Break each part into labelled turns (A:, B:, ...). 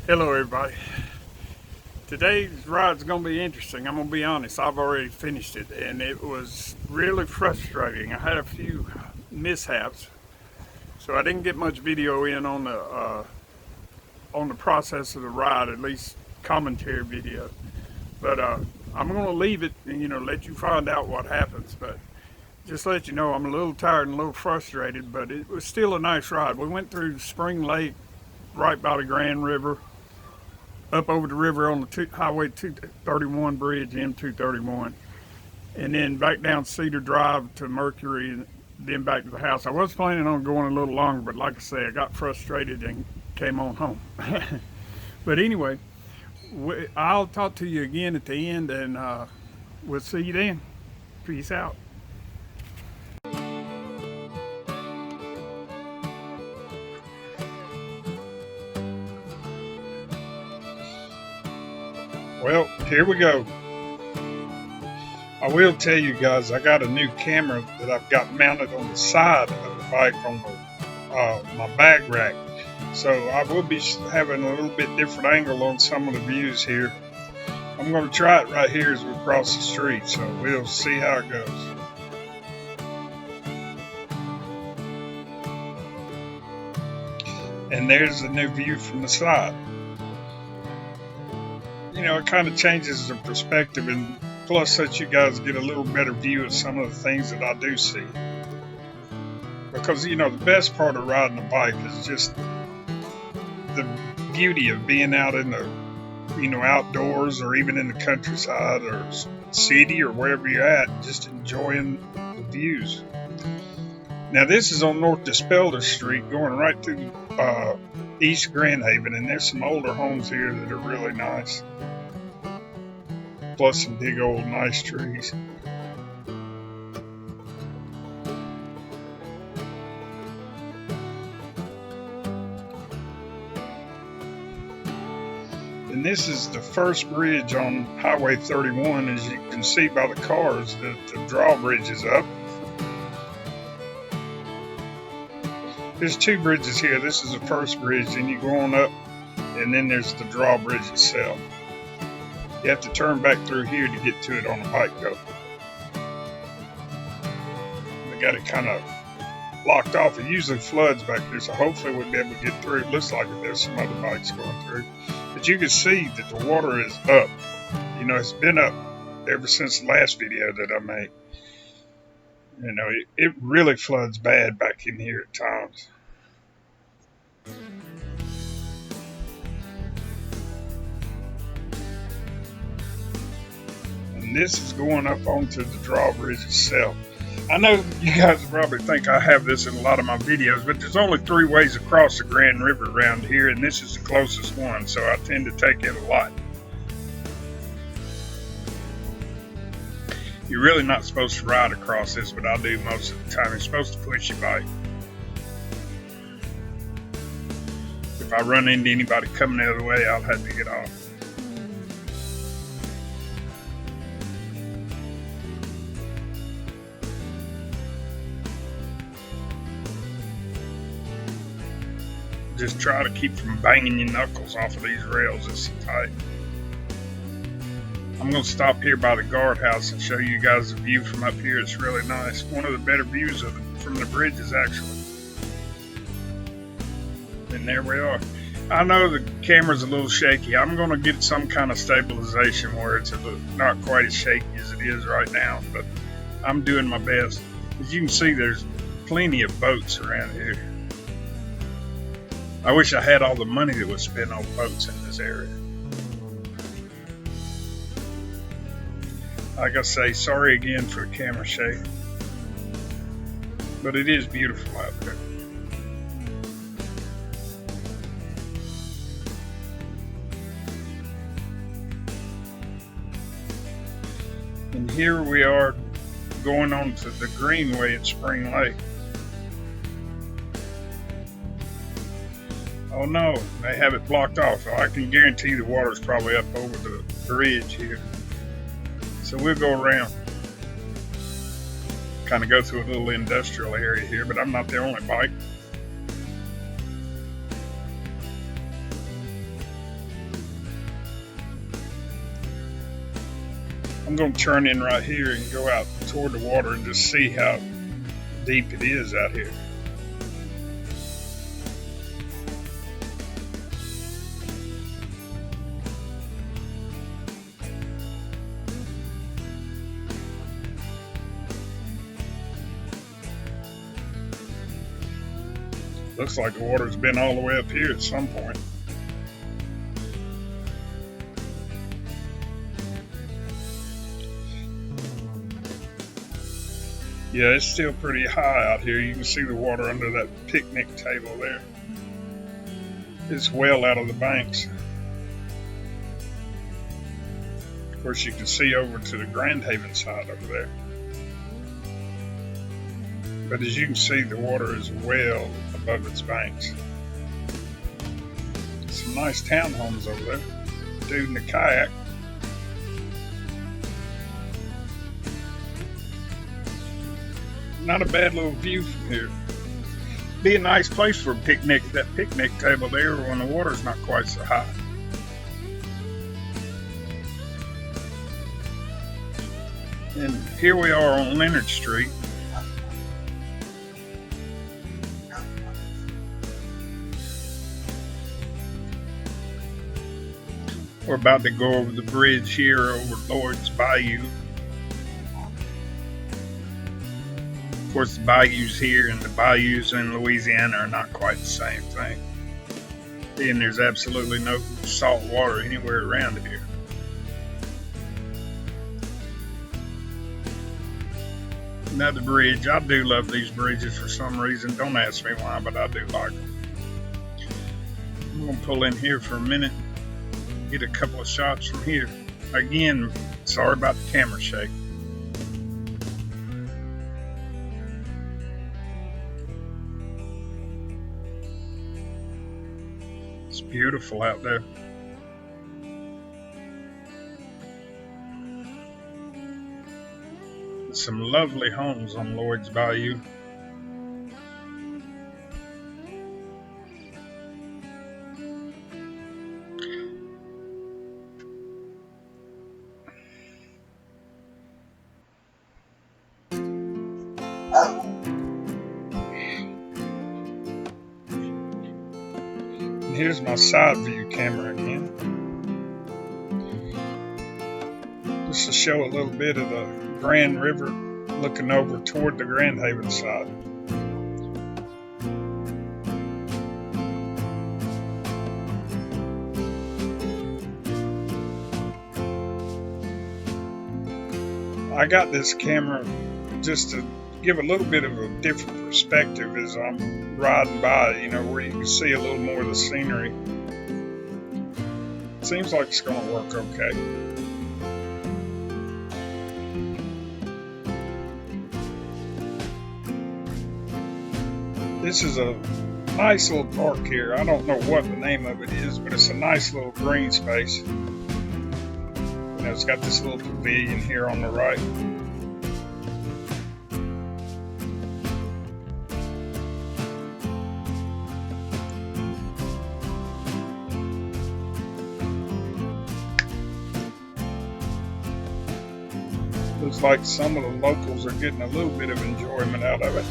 A: Hello everybody. Today's ride's going to be interesting. I'm going to be honest, I've already finished it and it was really frustrating. I had a few mishaps, so I didn't get much video in on the process of the ride, at least commentary video. But I'm going to leave it and let you find out what happens. But just to let you know, I'm a little tired and a little frustrated, but it was still a nice ride. We went through Spring Lake right by the Grand River, up over the river on the Highway 231 bridge, M231, and then back down Cedar Drive to Mercury, and then back to the house. I was planning on going a little longer, but like I say, I got frustrated and came on home. But anyway, I'll talk to you again at the end, and we'll see you then. Peace out. Well, here we go. I will tell you guys, I got a new camera that I've got mounted on the side of the bike on my bag rack. So I will be having a little bit different angle on some of the views here. I'm going to try it right here as we cross the street, so we'll see how it goes. And there's the new view from the side. It kind of changes the perspective, and plus that you guys get a little better view of some of the things that I do see. Because, the best part of riding a bike is just the beauty of being out in the, outdoors, or even in the countryside or city or wherever you're at, just enjoying the views. Now this is on North Dispelder Street, going right through East Grand Haven, and there's some older homes here that are really nice. Plus some big old nice trees. And this is the first bridge on Highway 31, as you can see by the cars that the drawbridge is up. There's two bridges here. This is the first bridge, and you go on up, and then there's the drawbridge itself. You have to turn back through here to get to it on a bike go. They got it kind of blocked off. It usually floods back there, so hopefully we'll be able to get through. It looks like there's some other bikes going through. But you can see that the water is up. It's been up ever since the last video that I made. It really floods bad back in here at times. And this is going up onto the drawbridge itself. I know you guys probably think I have this in a lot of my videos, but there's only 3 ways across the Grand River around here, and this is the closest one, so I tend to take it a lot. You're really not supposed to ride across this, but I do most of the time. You're supposed to push your bike. If I run into anybody coming the other way, I'll have to get off. Just try to keep from banging your knuckles off of these rails. It's so tight. I'm going to stop here by the guardhouse and show you guys the view from up here. It's really nice. One of the better views from the bridges, actually. And there we are. I know the camera's a little shaky. I'm going to get some kind of stabilization where it's not quite as shaky as it is right now, but I'm doing my best. As you can see, there's plenty of boats around here. I wish I had all the money that was spent on boats in this area. Like I say, sorry again for the camera shake, but it is beautiful out there. And here we are going on to the Greenway at Spring Lake. Oh no, they have it blocked off. I can guarantee the water's probably up over the bridge here. So we'll go around. kind of go through a little industrial area here, but I'm not the only bike. I'm going to turn in right here and go out toward the water and just see how deep it is out here. Looks like the water's been all the way up here at some point. Yeah, it's still pretty high out here. You can see the water under that picnic table there. It's well out of the banks. Of course, you can see over to the Grand Haven side over there. But as you can see, the water is well above its banks. Some nice townhomes over there. Dude in the kayak. Not a bad little view from here. Be a nice place for a picnic, that picnic table there when the water's not quite so high. And here we are on Leonard Street. We're about to go over the bridge here over Thorns Bayou. Of course, the bayous here and the bayous in Louisiana are not quite the same thing. And there's absolutely no salt water anywhere around here. Another bridge. I do love these bridges for some reason. Don't ask me why, but I do like them. I'm going to pull in here for a minute. Get a couple of shots from here. Again, sorry about the camera shake. It's beautiful out there. Some lovely homes on Thorns Bayou. And here's my side view camera again. Just to show a little bit of the Grand River looking over toward the Grand Haven side. I got this camera just to give a little bit of a different perspective as I'm riding by, you know, where you can see a little more of the scenery. Seems like it's going to work okay. This is a nice little park here. I don't know what the name of it is, but it's a nice little green space. You know, it's got this little pavilion here on the right. Looks like some of the locals are getting a little bit of enjoyment out of it.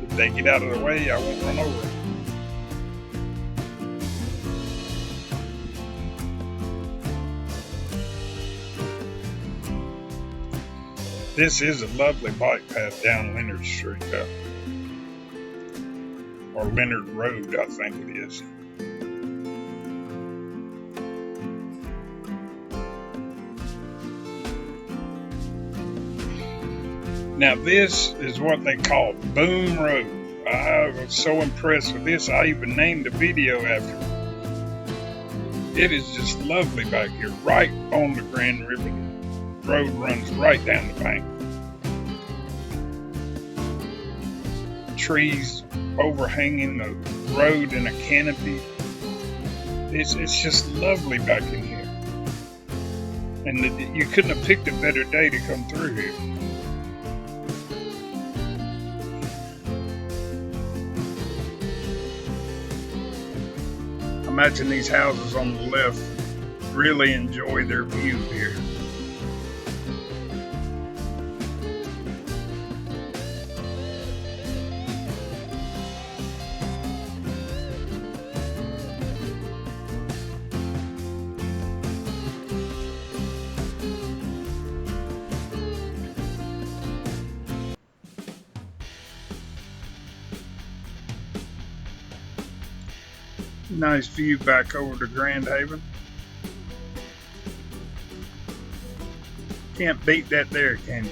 A: If they get out of the way, I won't run over them. This is a lovely bike path down Leonard Street, or Leonard Road, I think it is. Now this is what they call Boone Road. I was so impressed with this, I even named the video after it. It is just lovely back here, right on the Grand River. The road runs right down the bank. Trees overhanging the road in a canopy. It's just lovely back in here. And you couldn't have picked a better day to come through here. Imagine these houses on the left really enjoy their view here. Nice view back over to Grand Haven. Can't beat that there, can you?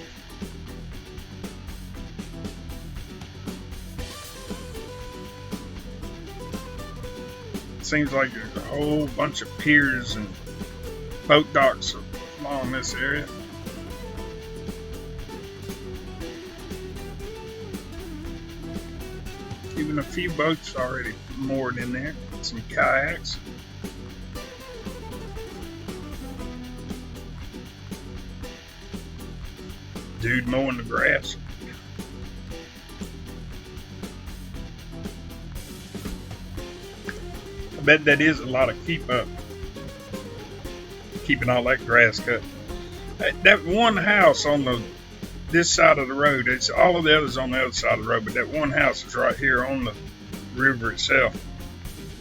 A: Seems like there's a whole bunch of piers and boat docks along this area. Even a few boats already moored in there. Some kayaks. Dude mowing the grass. I bet that is a lot of keeping all that grass cut. That one house on this side of the road, it's all of the others on the other side of the road, but that one house is right here on the river itself.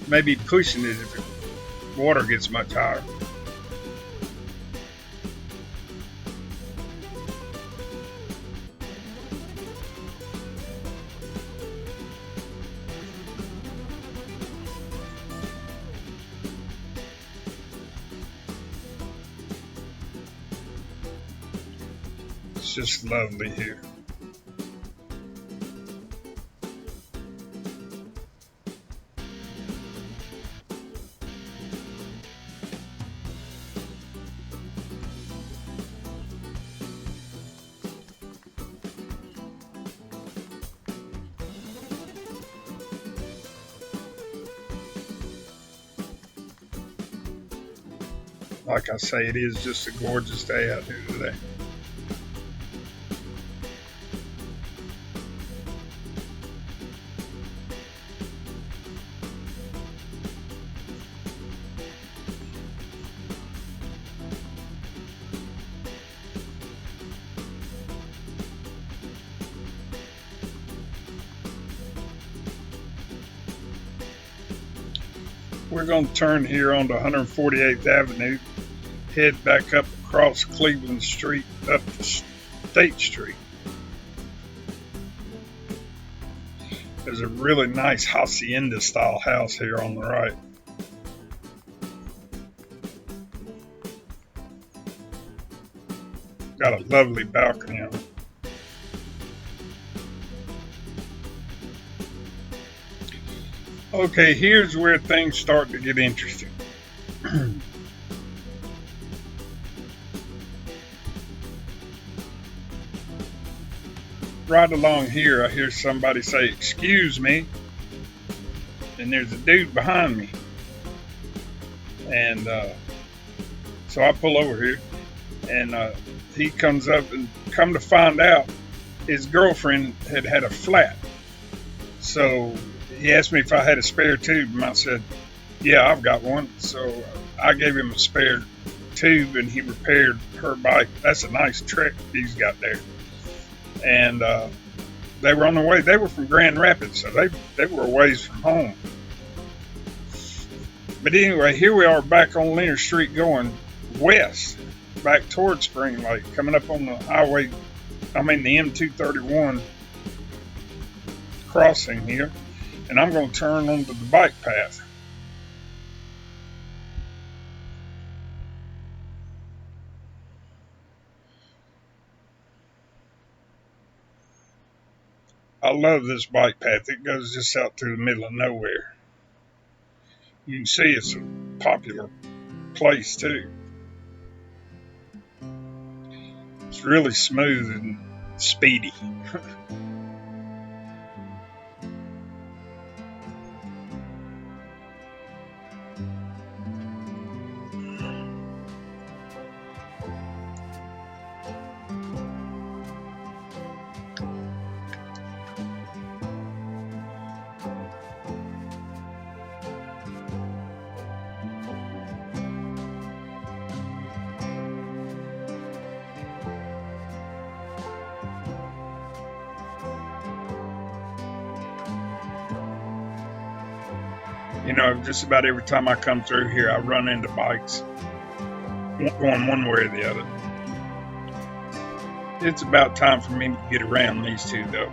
A: Maybe pushing it if the water gets much higher. It's just lovely here. Like I say, it is just a gorgeous day out here today. We're going to turn here onto 148th Avenue, head back up across Cleveland Street up to State Street. There's a really nice hacienda style house here on the right. Got a lovely balcony on it. Okay, here's where things start to get interesting. Right along here, I hear somebody say, "Excuse me," and there's a dude behind me. And so I pull over here, and he comes up, and come to find out, his girlfriend had a flat. So he asked me if I had a spare tube, and I said, "Yeah, I've got one." So I gave him a spare tube, and he repaired her bike. That's a nice trick he's got there. And they were on the way. They were from Grand Rapids, so they were a ways from home. But anyway, here we are back on Leonard Street going west, back towards Spring Lake, coming up on the highway, the M231 crossing here. And I'm going to turn onto the bike path. I love this bike path. It goes just out through the middle of nowhere. You can see it's a popular place too. It's really smooth and speedy. You know, just about every time I come through here, I run into bikes going one way or the other. It's about time for me to get around these two, though.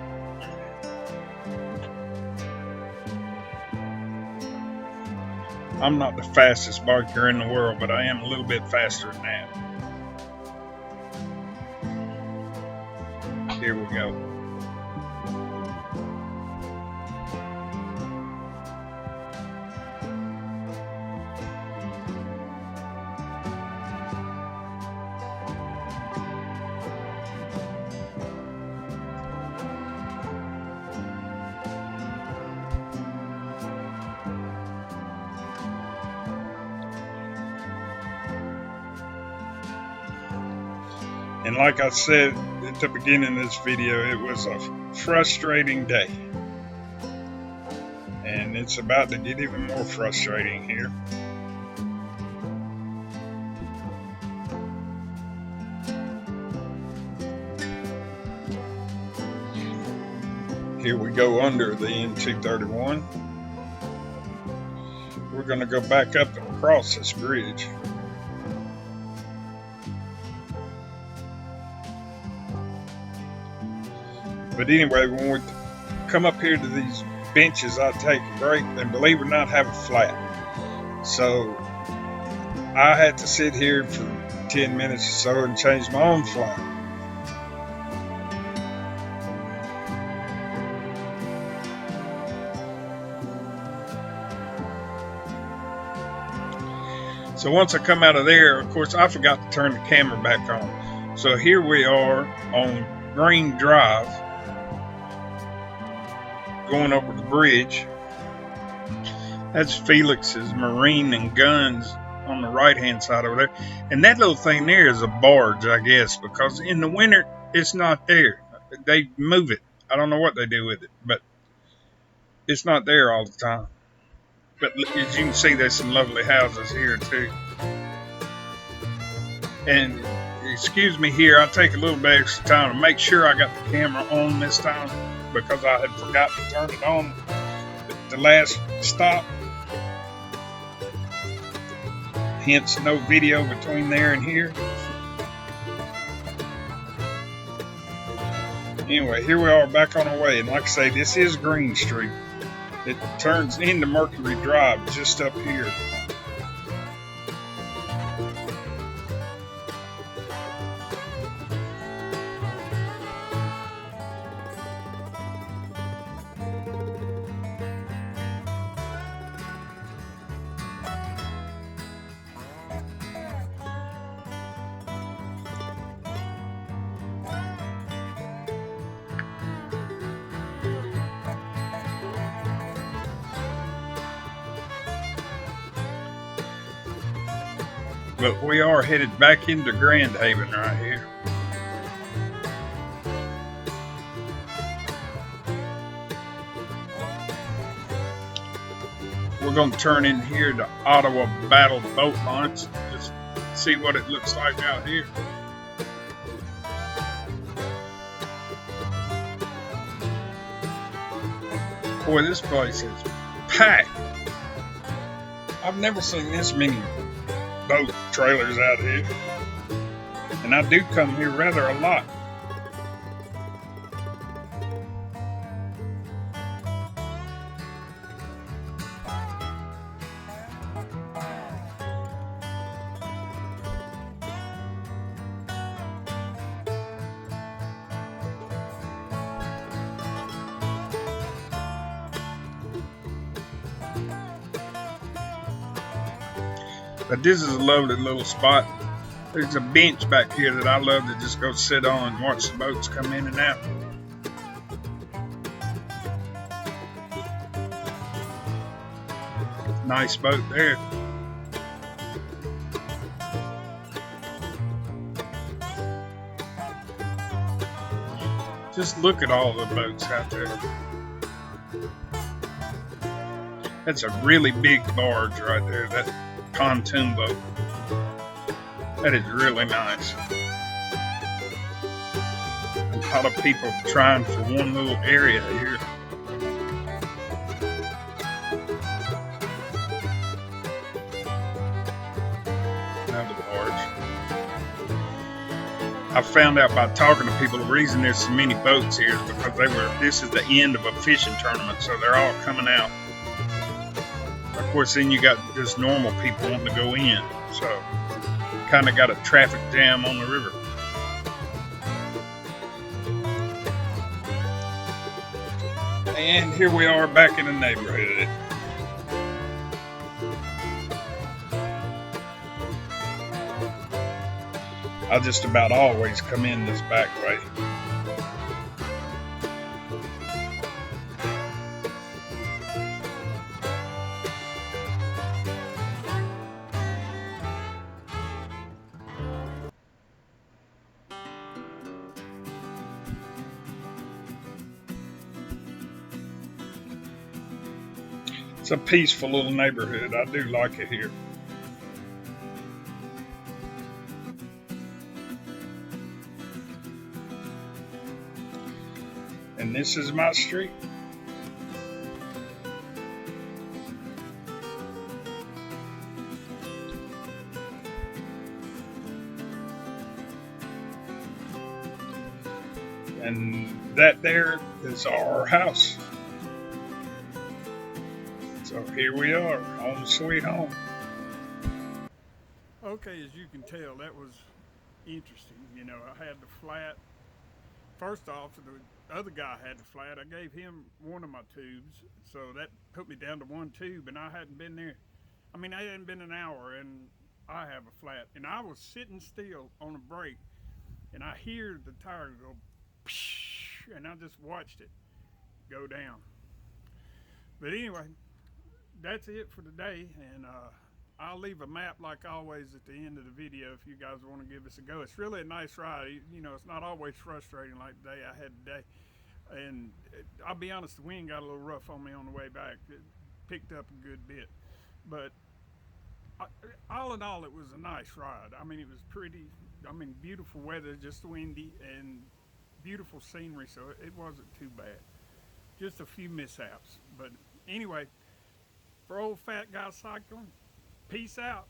A: I'm not the fastest biker in the world, but I am a little bit faster than that. Here we go. And like I said at the beginning of this video, it was a frustrating day. And it's about to get even more frustrating here. Here we go under the N231. We're going to go back up and across this bridge. But anyway, when we come up here to these benches, I take a break, and believe it or not, have a flat. So I had to sit here for 10 minutes or so and change my own flat. So once I come out of there, of course, I forgot to turn the camera back on. So here we are on Mercury Drive, going over the bridge. That's Felix's Marine and Guns on the right hand side over there. And that little thing there is a barge, I guess, because in the winter it's not there. They move it. I don't know what they do with it, but it's not there all the time. But as you can see, there's some lovely houses here too. And excuse me here, I'll take a little bit extra time to make sure I got the camera on this time, because I had forgot to turn it on the last stop. Hence no video between there and here. Anyway, here we are back on our way, and like I say, this is Green Street. It turns into Mercury Drive just up here. But we are headed back into Grand Haven right here. We're going to turn in here to Ottawa Battle Boat Launch. Just see what it looks like out here. Boy, this place is packed. I've never seen this many boat trailers out here, and I do come here rather a lot. But this is a lovely little spot. There's a bench back here that I love to just go sit on and watch the boats come in and out. Nice boat there. Just look at all the boats out there. That's a really big barge right there. That pontoon boat. That is really nice. A lot of people trying for one little area here.
B: I found out by talking to people the reason there's so many boats here is because this is the end of a fishing tournament, so they're all coming out. Of course, then you got just normal people wanting to go in, so kind of got a traffic jam on the river. And here we are back in the neighborhood. I just about always come in this back way. It's a peaceful little neighborhood. I do like it here. And this is my street. And that there is our house. So here we are, home sweet home.
A: Okay, as you can tell, that was interesting. You know, I had the flat. First off, the other guy had the flat. I gave him one of my tubes, so that put me down to one tube, and I hadn't been there. I mean, I hadn't been an hour, and I have a flat. And I was sitting still on a break, and I hear the tire go, psh, and I just watched it go down. But anyway, that's it for today, and I'll leave a map like always at the end of the video if you guys want to give us a go. It's really a nice ride. You know, it's not always frustrating like the day I had today. And I'll be honest, the wind got a little rough on me on the way back. It picked up a good bit. But all in all, it was a nice ride. I mean, it was pretty, beautiful weather, just windy, and beautiful scenery, so it wasn't too bad. Just a few mishaps. But anyway, for old fat guy cycling, peace out.